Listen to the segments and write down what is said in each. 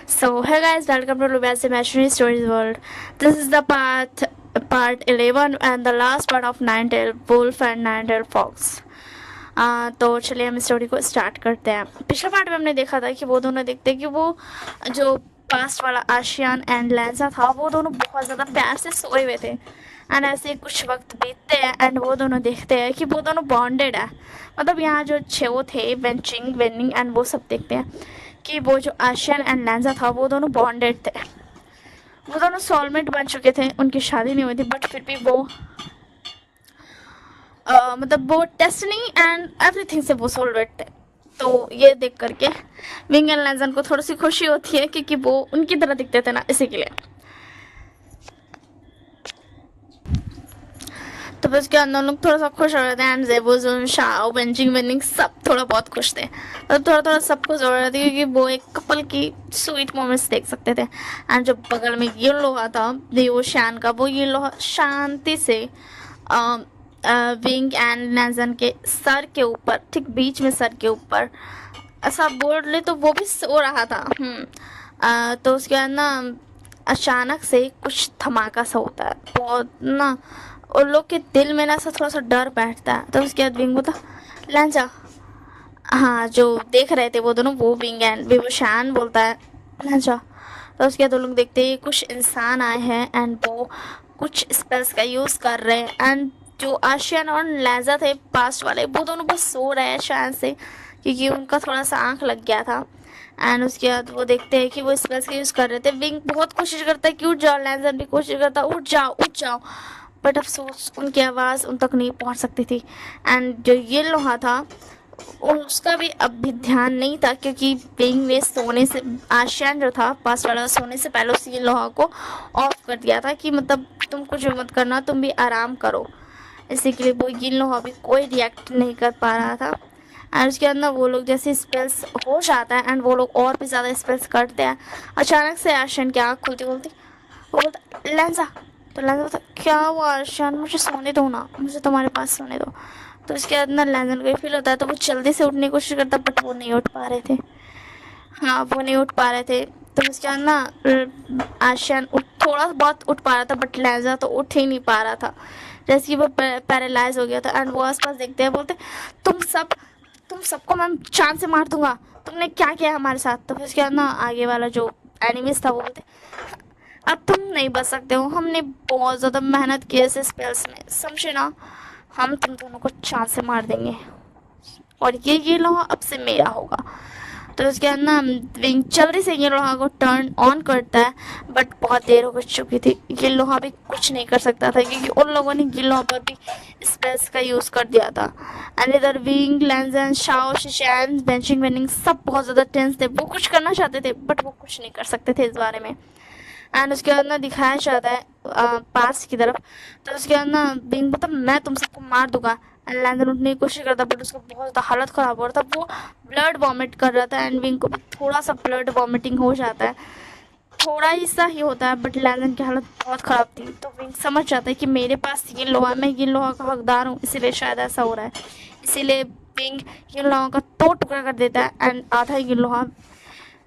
So, hey guys, welcome to Lumia's Imaginary Stories World. This is the part 11 and the last part of Nine-Tailed Wolf and Nine-Tailed Fox. तो चलिए हम story को start करते हैं। पिछले part में हमने देखा था कि वो दोनों देखते हैं कि वो जो पास्ट वाला आशियान एंड लैंसा था वो दोनों बहुत ज़्यादा प्यार से सोए हुए थे। एंड ऐसे ही कुछ वक्त बीतते हैं एंड वो दोनों देखते हैं कि वो दोनों बॉन्डेड है। मतलब यहाँ जो छे वो थे वेंचिंग वेनिंग एंड वो सब देखते हैं कि वो जो आशियान एंड लैंसा था वो दोनों बॉन्डेड थे। वो दोनों सोलमेट बन चुके थे, उनकी शादी नहीं हुई थी बट फिर भी वो मतलब वो डेस्टिनी एंड एवरीथिंग से वो सोलमेट थे। तो ये देख करके विंग एंड लैंसन को थोड़ी सी खुशी होती है क्योंकि वो उनकी तरह दिखते थे ना, इसी के लिए। तो बस क्या दोनों लोग थोड़ा सा खुश हो रहे थे एंड जेबोजुन शाओ बेंजिंग वेनिंग सब थोड़ा बहुत खुश थे। मतलब थोड़ा थोड़ा सब खुश हो रहे थे क्योंकि वो एक कपल की स्वीट मोमेंट्स देख सकते थे। एंड जो बगल में ये लोहा था देवो शैन का, वो ये लोहा शांति से विंग एंड नैजन के सर के ऊपर, ठीक बीच में सर के ऊपर ऐसा बोल ले तो वो भी सो रहा था। तो उसके बाद ना अचानक से कुछ धमाका सा होता है, बहुत ना उन लोग के दिल में ना सा थोड़ा सा डर बैठता है। तो उसके बाद विंग बोलता लैंजा, हाँ जो देख रहे थे वो दोनों, वो विंग एंड विवशान बोलता है लैंजा। तो उसके बाद वो लोग देखते हैं कुछ इंसान आए हैं एंड वो कुछ स्पेल्स का यूज़ कर रहे हैं। एंड जो आशियान और लैजा थे पास्ट वाले, वो दोनों बस सो रहे हैं शायद से क्योंकि उनका थोड़ा सा आँख लग गया था। एंड उसके बाद वो देखते हैं कि वो स्पेल्स का यूज़ कर रहे थे। विंग बहुत कोशिश करता है कि उठ जाओ, लैंजन भी कोशिश करता है उठ जाओ उठ जाओ, बट अफसोस उनकी आवाज़ उन तक नहीं पहुंच सकती थी। एंड जो ये लोहा था उसका भी अब भी ध्यान नहीं था क्योंकि विंग ने सोने से, आशियान जो था पास वाला, सोने से पहले उस ये लोहा को ऑफ कर दिया था कि मतलब तुम कुछ मत करना, तुम भी आराम करो। इसी के लिए वो ये लोहा भी कोई रिएक्ट नहीं कर पा रहा था। एंड उसके अंदर वो लोग जैसे स्पेल्स हो जाता है एंड वो लोग और भी ज़्यादा स्पेल्स करते हैं। अचानक से आशियान की आँख खुलती खुलती वो बोलता लैंसा। तो लैंजन बोलता क्या हुआ आशियान, मुझे सोने दो ना, मुझे तुम्हारे पास सोने दो। तो उसके बाद ना लैंजन को फील होता है तो वो जल्दी से उठने की कोशिश करता बट वो नहीं उठ पा रहे थे। हाँ वो नहीं उठ पा रहे थे। तो उसके बाद ना आशियान थोड़ा बहुत उठ पा रहा था बट लैंजा तो उठ ही नहीं पा रहा था, जैसे कि वो पैरालाइज हो गया था। एंड वो आसपास देखते हैं, बोलते तुम सबको मैं चांद से मार दूंगा, तुमने क्या किया हमारे साथ। तो फिर उसके बाद ना आगे वाला जो एनिमीज था वो बोलते अब तुम नहीं बच सकते हो, हमने बहुत ज़्यादा मेहनत की है इस स्पेल्स में, समझे ना, हम तुम दोनों को चांद से मार देंगे और ये लोहा अब से मेरा होगा। तो उसके बाद ना विंग जल्दी से ये लोहा को टर्न ऑन करता है बट बहुत देर हो चुकी थी, ये लोहा भी कुछ नहीं कर सकता था क्योंकि उन लोगों ने ये लोहा पर भी स्पेल्स का यूज़ कर दिया था। एंड इधर विंग लैंजन शाओ शिशैन बेंचिंग वेनिंग सब बहुत ज़्यादा टेंस थे, वो कुछ करना चाहते थे बट वो कुछ नहीं कर सकते थे इस बारे में। एंड उसके बाद ना दिखाया जाता है पास की तरफ। तो उसके बाद ना विंग मतलब मैं तुम सबको मार दूंगा। एंड लैंडन उठने की कोशिश करता बट उसका बहुत ज़्यादा हालत ख़राब हो रहा था, वो ब्लड वॉमिट कर रहा था एंड विंग को भी थोड़ा सा ब्लड वॉमिटिंग हो जाता है, थोड़ा ही सा ही होता है बट लैंडन की हालत बहुत ख़राब थी। तो विंग समझ जाता है कि मेरे पास ये लोहा, मैं ये लोहा का हकदार हूँ, इसीलिए शायद ऐसा हो रहा है। इसीलिए विंग ये लोहा का दो टुकड़ा कर देता है एंड आधा ये लोहा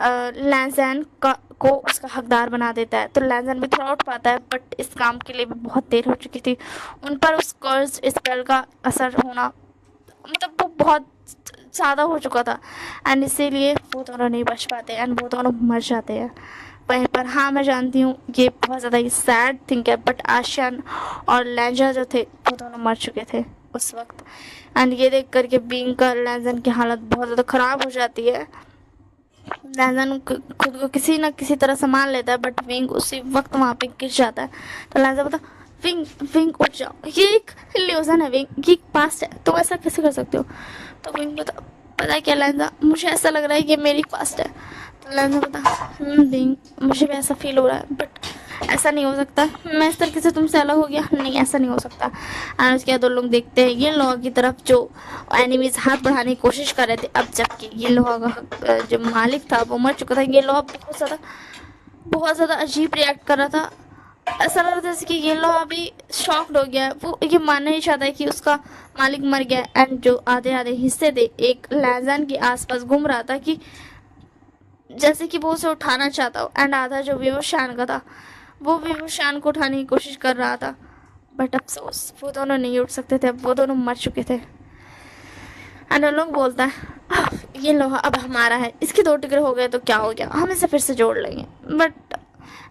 लैंजन को उसका हकदार बना देता है। तो लैंजन भी थोड़ा उठ पाता है बट इस काम के लिए भी बहुत देर हो चुकी थी, उन पर उस कर्ज स्पेल का असर होना मतलब वो बहुत ज़्यादा हो चुका था एंड इसीलिए वो दोनों नहीं बच पाते एंड वो दोनों मर जाते हैं वहीं पर। हाँ मैं जानती हूँ ये बहुत ज़्यादा ही सैड थिंग है बट आशियान और लैंजा जो थे वो दोनों मर चुके थे उस वक्त। एंड ये देख करके बिंग का लैंजन की हालत बहुत ज़्यादा ख़राब हो जाती है। लैंजन खुद को किसी न किसी तरह संभाल लेता है बट विंग उसी वक्त वहाँ पे गिर जाता है। तो लैंजन बोलता विंग विंग उठ जाओ, ये एक इल्यूजन है विंग, ये पास्ट है, तुम ऐसा कैसे कर सकते हो। तो विंग बोलता पता है क्या लैंजन, मुझे ऐसा लग रहा है कि मेरी पास्ट है। तो लैंजन बोलता विंग मुझे भी ऐसा फील हो रहा है बट ऐसा नहीं हो सकता, मैं इस तरीके से तुमसे अलग हो गया, नहीं ऐसा नहीं हो सकता। और उसके बाद दो लोग देखते हैं ये लोहा की तरफ जो एनिमीज हाथ बढ़ाने की कोशिश कर रहे थे, अब जबकि ये लोहा का जो मालिक था वो मर चुका था। ये लोहा बहुत ज़्यादा अजीब रिएक्ट कर रहा था, ऐसा लग रहा था जैसे कि ये लोहा भी शॉक्ड हो गया है, वो ये मानना नहीं चाहता है कि उसका मालिक मर गया। एंड जो आधे आधे हिस्से थे एक लैंजन के आसपास घूम रहा था कि जैसे कि वो उसे उठाना चाहता हो, एंड आधा जो विवो शान का था वो विवो शान को उठाने की कोशिश कर रहा था, बट अफसोस वो दोनों नहीं उठ सकते थे, अब वो दोनों मर चुके थे। एंड लोग बोलता है ये लोहा अब हमारा है, इसके दो टुकड़े हो गए तो क्या हो गया, हम इसे फिर से जोड़ लेंगे। बट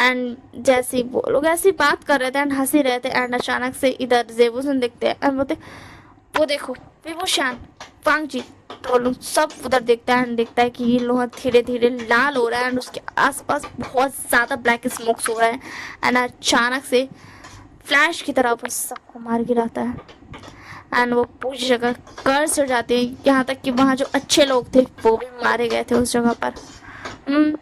एंड जैसे ही वो लोग ऐसी बात कर रहे थे एंड हंसी रहे थे, एंड अचानक से इधर जेबूसन दिखते हैं एंड बोलते वो देखो विवो शान वांग जी। तो लोग सब उधर देखता है एंड देखता है कि ये लोहा धीरे धीरे लाल हो रहा है एंड उसके आसपास बहुत ज़्यादा ब्लैक स्मोक्स हो रहा है, एंड अचानक से फ्लैश की तरह वो सबको मार गिराता है एंड वो पूरी जगह कर्स हो जाती है, यहाँ तक कि वहाँ जो अच्छे लोग थे वो भी मारे गए थे उस जगह पर। हम्म,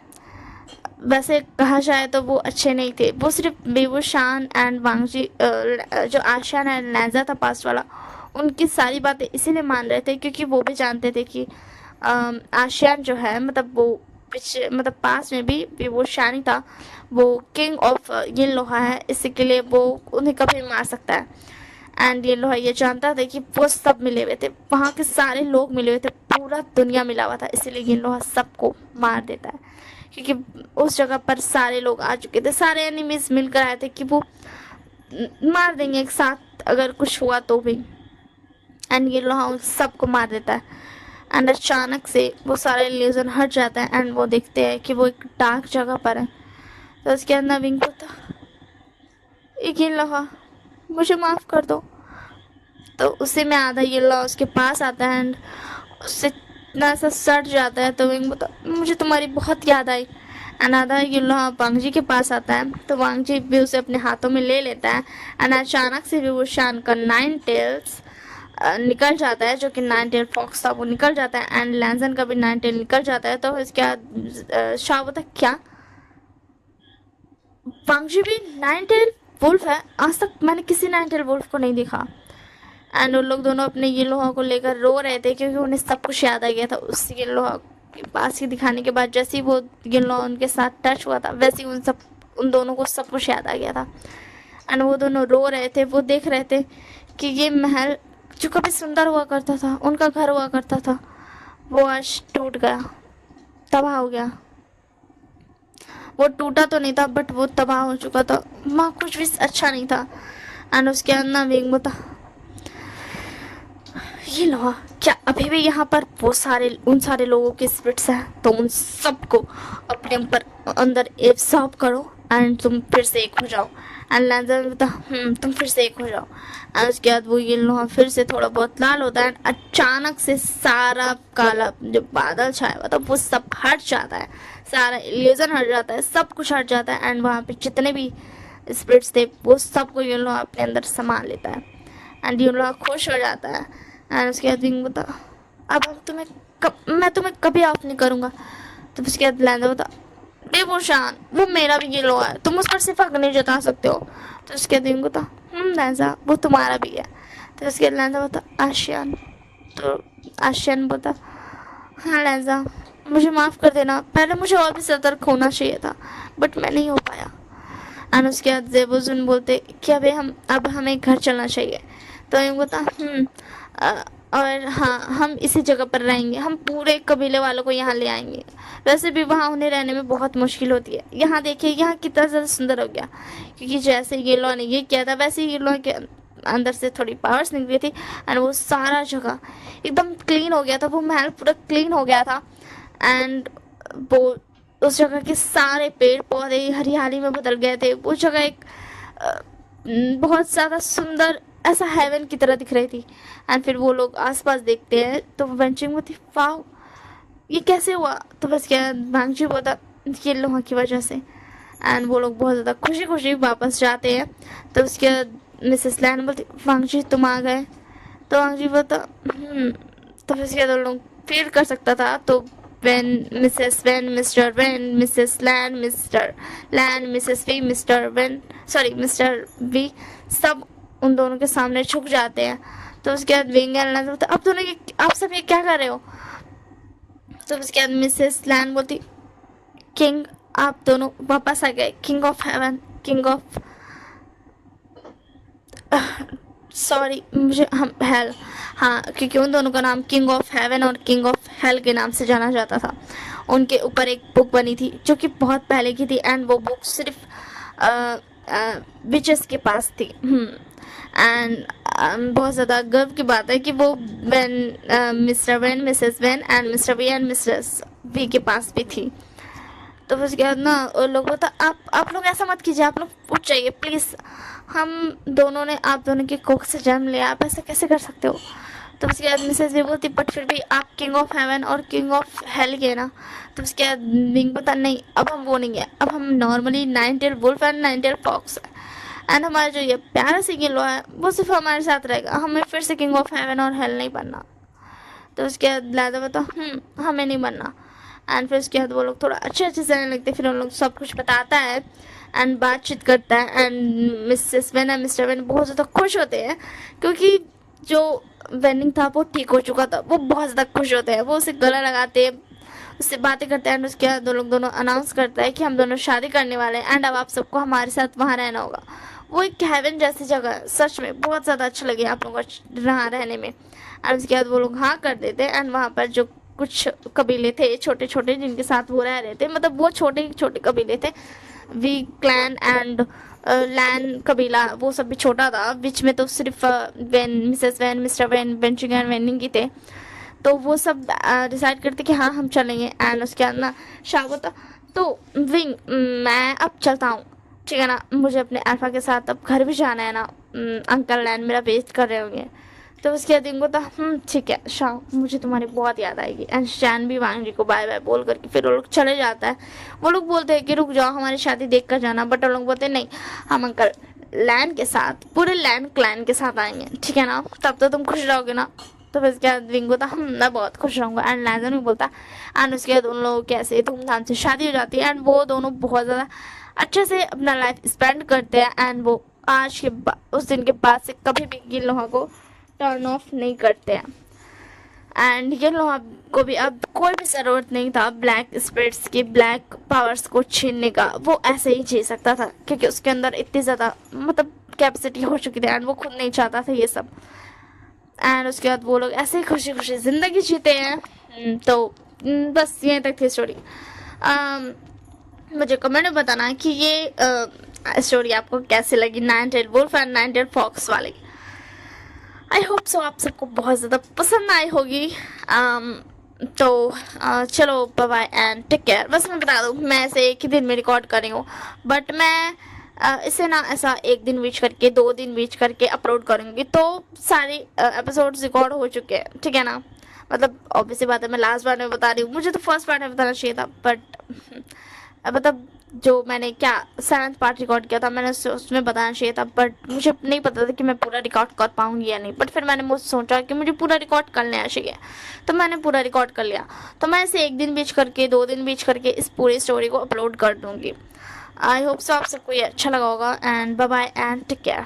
वैसे कहा जाए तो वो अच्छे नहीं थे, वो सिर्फ बेबू शान एंड वांगजी जो आशान एंड लैजा था पास्ट वाला, उनकी सारी बातें इसीलिए मान रहे थे क्योंकि वो भी जानते थे कि आशियान जो है मतलब वो पिछले मतलब पास में भी बेबू शान ही था, वो किंग ऑफ ये लोहा है, इसी के लिए वो उन्हें कभी भी मार सकता है। एंड ये लोहा ये जानता था कि वो सब मिले हुए थे, वहाँ के सारे लोग मिले हुए थे, पूरा दुनिया मिला हुआ था, इसीलिए ये लोहा सबको मार देता है क्योंकि उस जगह पर सारे लोग आ चुके थे, सारे एनिमीज मिलकर आए थे कि वो मार देंगे एक साथ अगर कुछ हुआ तो भी। एंड ये लोहा उन सबको मार देता है एंड अचानक से वो सारे इल्यूजन हट जाता है एंड वो देखते हैं कि वो एक डार्क जगह पर है। तो उसके अंदर विंग होता एक ये लोहा मुझे माफ़ कर दो, तो उसी में आधा ये लोहा उसके पास आता है एंड उससे इतना सा सट जाता है, तो विंग बोलता मुझे तुम्हारी बहुत याद आई। एंड आधा ये लोहा वांगजी के पास आता है, तो वांगजी भी उसे अपने हाथों में ले लेता है एंड अचानक से भी वो शान का 9 टेल्स निकल जाता है, जो कि 9 टेल फॉक्स था वो निकल जाता है एंड लैंसन का भी 9 टेल निकल जाता है। तो इसके बाद शाह बोलता क्या वांगजी भी 9 टेल वुल्फ है, आज तक मैंने किसी 9 टेल वुल्फ को नहीं देखा। एंड उन लोग दोनों अपने ये लोहा को लेकर रो रहे थे क्योंकि उन्हें सब कुछ याद आ गया था उस ये लोहा के पास ही दिखाने के बाद, जैसे ही वो ये लोहा उनके साथ टच हुआ था वैसे ही उन दोनों को सब कुछ याद आ गया था। एंड वो दोनों रो रहे थे, वो देख रहे थे कि ये महल जो कभी सुंदर हुआ करता था, उनका घर हुआ करता था, वो आज टूट गया, तबाह हो गया। वो टूटा तो नहीं था बट वो तबाह हो चुका था, वहाँ कुछ भी अच्छा नहीं था। एंड उसके अंदर विंग था ये लोहा क्या अभी भी यहाँ पर वो सारे उन सारे लोगों के स्पिरिट्स हैं, तो उन सबको अपने ऊपर अंदर एब्सॉर्ब करो एंड तुम फिर से एक हो जाओ। एंड लैंजर बता तुम फिर से एक हो जाओ। एंड उसके बाद वो ये लोहा फिर से थोड़ा बहुत लाल होता है, अचानक से सारा काला जो बादल छाया हुआ था वो सब हट जाता है, सारा इल्यूजन हट जाता है, सब कुछ हट जाता है एंड वहाँ पे जितने भी स्पिरिट्स थे वो सबको ये लोहा अपने अंदर समा लेता है एंड ये लोहा खुश हो जाता है। एंड उसके बाद विंग बता अब मैं तुम्हें कभी ऑफ नहीं करूँगा। तो उसके बाद लैंडर बता बेबू शान वो मेरा भी ये लोहा है, तुम उस पर सिर्फ हक नहीं जता सकते हो। तो उसके बाद विंग बता लैंजा वो तुम्हारा भी है। तो उसके बाद लैंजा बता आशियान। तो आशियान बता हाँ लैंजा मुझे माफ़ कर देना, पहले मुझे और भी सतर्क होना चाहिए था बट मैं नहीं हो पाया। एंड उसके बाद जेबुजुन बोलते कि अब हमें घर चलना चाहिए। तो विंग बता और हाँ हम इसी जगह पर रहेंगे, हम पूरे कबीले वालों को यहाँ ले आएंगे, वैसे भी वहाँ उन्हें रहने में बहुत मुश्किल होती है। यहाँ देखिए यहाँ कितना ज़्यादा सुंदर हो गया, क्योंकि जैसे ये लॉ ने ये किया था वैसे ये लॉ के अंदर से थोड़ी पावर्स निकली थी एंड वो सारा जगह एकदम क्लीन हो गया था, वो महल पूरा क्लीन हो गया था एंड वो उस जगह के सारे पेड़ पौधे हरियाली में बदल गए थे। वो जगह एक बहुत ज़्यादा सुंदर ऐसा हेवन की तरह दिख रही थी। एंड फिर वो लोग आसपास देखते हैं तो वेंचिंग में थी वाह ये कैसे हुआ। तो बस क्या वांगजी बोलता ये लोहा की वजह से। एंड वो लोग बहुत ज़्यादा खुशी खुशी वापस जाते हैं। तो उसके बाद मिसेस लैन बोलती वांगजी तुम आ गए। तो वांगजी बोलता तो फिर उसके बाद लोग फील कर सकता था। तो when Mrs. Wen, Mr. Wen, Mrs. Lan, Mr. Lan, Mrs. V, Mr. Wen, sorry Mr. V सब उन दोनों के सामने झुक जाते हैं। तो उसके बाद विंग एंड बोलते अब दोनों आप सब ये क्या कर रहे हो। तो उसके बाद मिसेस लैन बोलती किंग आप दोनों वापस आ गए, king of haven, king of sorry मुझे हम हेल, हाँ क्योंकि उन दोनों का नाम किंग ऑफ हेवन और किंग ऑफ हेल के नाम से जाना जाता था। उनके ऊपर एक बुक बनी थी जो कि बहुत पहले की थी, एंड वो बुक सिर्फ बिचेस के पास थी। एंड बहुत ज़्यादा गर्व की बात है कि वो Wayne mister Wayne, Mrs Wayne and mister V and missus V के पास भी थी। तो फिर उसके बाद ना वो लोग बोलता, आप लोग ऐसा मत कीजिए, आप लोग पूछ जाइए प्लीज़, हम दोनों ने आप दोनों की कोख से जन्म लिया, आप ऐसा कैसे कर सकते हो। तो उसके बाद मिसेस वी बोलती, बट फिर भी आप किंग ऑफ हेवन और किंग ऑफ हेल के ना। तो उसके बाद विंग बता, नहीं अब हम वो नहीं है, अब हम normally 9 tail wolf and 9 tail fox है, एंड हमारा जो ये प्यारा सी गिलो है वो सिर्फ हमारे साथ रहेगा, हमें फिर से किंग ऑफ हेवन और हेल नहीं बनना। तो उसके बाद लादा बता, हमें नहीं बनना। एंड फिर उसके बाद वो लोग थोड़ा अच्छे अच्छे से रहने लगते, फिर उन लोग सब कुछ बताता है एंड बातचीत करता है, and Mrs Wayne and mister when बहुत ज़्यादा खुश होते हैं क्योंकि जो वेनिंग था वो ठीक हो चुका था। वो बहुत ज़्यादा खुश होते हैं, वो उसे गला लगाते हैं, उससे बातें करते हैं, एंड उसके बाद दोनों अनाउंस करता है कि हम दोनों शादी करने वाले हैं एंड अब आप सबको हमारे साथ वहाँ रहना होगा। वो एक हेवन जैसी जगह है, सच में बहुत ज़्यादा अच्छा लगे आप लोगों को वहाँ रहने में। एंड उसके बाद वो लोग हाँ कर देते हैं, एंड वहाँ पर जो कुछ कबीले थे छोटे छोटे जिनके साथ वो रह रहे थे, मतलब वो छोटे छोटे कबीले थे, वी क्लैन एंड लैन कबीला, वो सब भी छोटा था, बीच में तो सिर्फ Wayne, Mrs Wayne, mister Wayne, वेंचिंग एंड वेनिंग ही थे। तो वो सब डिसाइड करते कि हाँ हम चलेंगे। एंड उसके बाद ना शाह होता, तो विंग मैं अब चलता हूँ, ठीक है ना, मुझे अपने अल्फा के साथ अब घर भी जाना है ना, अंकल लैन मेरा वेट कर रहे होंगे। तो उसके बाद विंग होता, ठीक है शाह, मुझे तुम्हारी बहुत याद आएगी। एंड शैन भी वांग जी को बाय बाय बोल करके फिर वो लोग चले जाता है। वो लोग बोलते हैं कि रुक जाओ हमारी शादी देख कर जाना, बट वो लोग बोलते हैं नहीं, हम अंकल लैन के साथ, पूरे लैन क्लैन के साथ आएंगे, ठीक है ना, तब तो तुम खुश रहोगे ना। तो फिर उसके बाद विंग होता, मैं बहुत खुश रहूँगा। एंड लैजन भी बोलता, एंड उसके बाद उन लोगों की ऐसे धूमधाम से शादी हो जाती है, एंड वो दोनों बहुत ज़्यादा अच्छे से अपना लाइफ स्पेंड करते हैं। एंड वो आज के उस दिन के बाद से कभी भी गिल लोहा को टर्न ऑफ नहीं करते हैं। एंड गिल लोहा को भी अब कोई भी ज़रूरत नहीं था ब्लैक स्पिरिट्स की ब्लैक पावर्स को छीनने का, वो ऐसे ही जी सकता था क्योंकि उसके अंदर इतनी ज़्यादा मतलब कैपेसिटी हो चुकी थी, एंड वो खुद नहीं चाहता था ये सब। एंड उसके बाद वो लोग ऐसे ही खुशी खुशी ज़िंदगी जीते हैं। तो बस यहीं तक थी स्टोरी। मुझे कमेंट में बताना कि ये स्टोरी आपको कैसी लगी, 9 tail wolf and 9 tail fox वाली। आई होप सो आप सबको बहुत ज़्यादा पसंद आई होगी। तो चलो bye bye and take care. बस मैं बता दूँ, मैं ऐसे एक ही दिन में रिकॉर्ड कर रही हूँ, बट मैं इसे ना ऐसा एक दिन बीच करके 2 दिन बीच करके अपलोड करूँगी, तो सारे एपिसोड्स रिकॉर्ड हो चुके हैं, ठीक है ना। मतलब ऑब्वियसली बात है, मैं लास्ट पार्ट में बता रही हूँ, मुझे तो फर्स्ट पार्ट में बताना चाहिए था, बट मतलब जो मैंने क्या 7th पार्ट रिकॉर्ड किया था मैंने उसमें बताना चाहिए था, बट मुझे नहीं पता था कि मैं पूरा रिकॉर्ड कर पाऊँगी या नहीं। बट फिर मैंने मुझे सोचा कि मुझे पूरा रिकॉर्ड कर लेना चाहिए, तो मैंने पूरा रिकॉर्ड कर लिया। तो मैं इसे एक दिन बीच करके 2 दिन बीच करके इस पूरी स्टोरी को अपलोड कर दूँगी। आई होप सो आप सबको ये अच्छा लगा होगा, and bye bye and take care.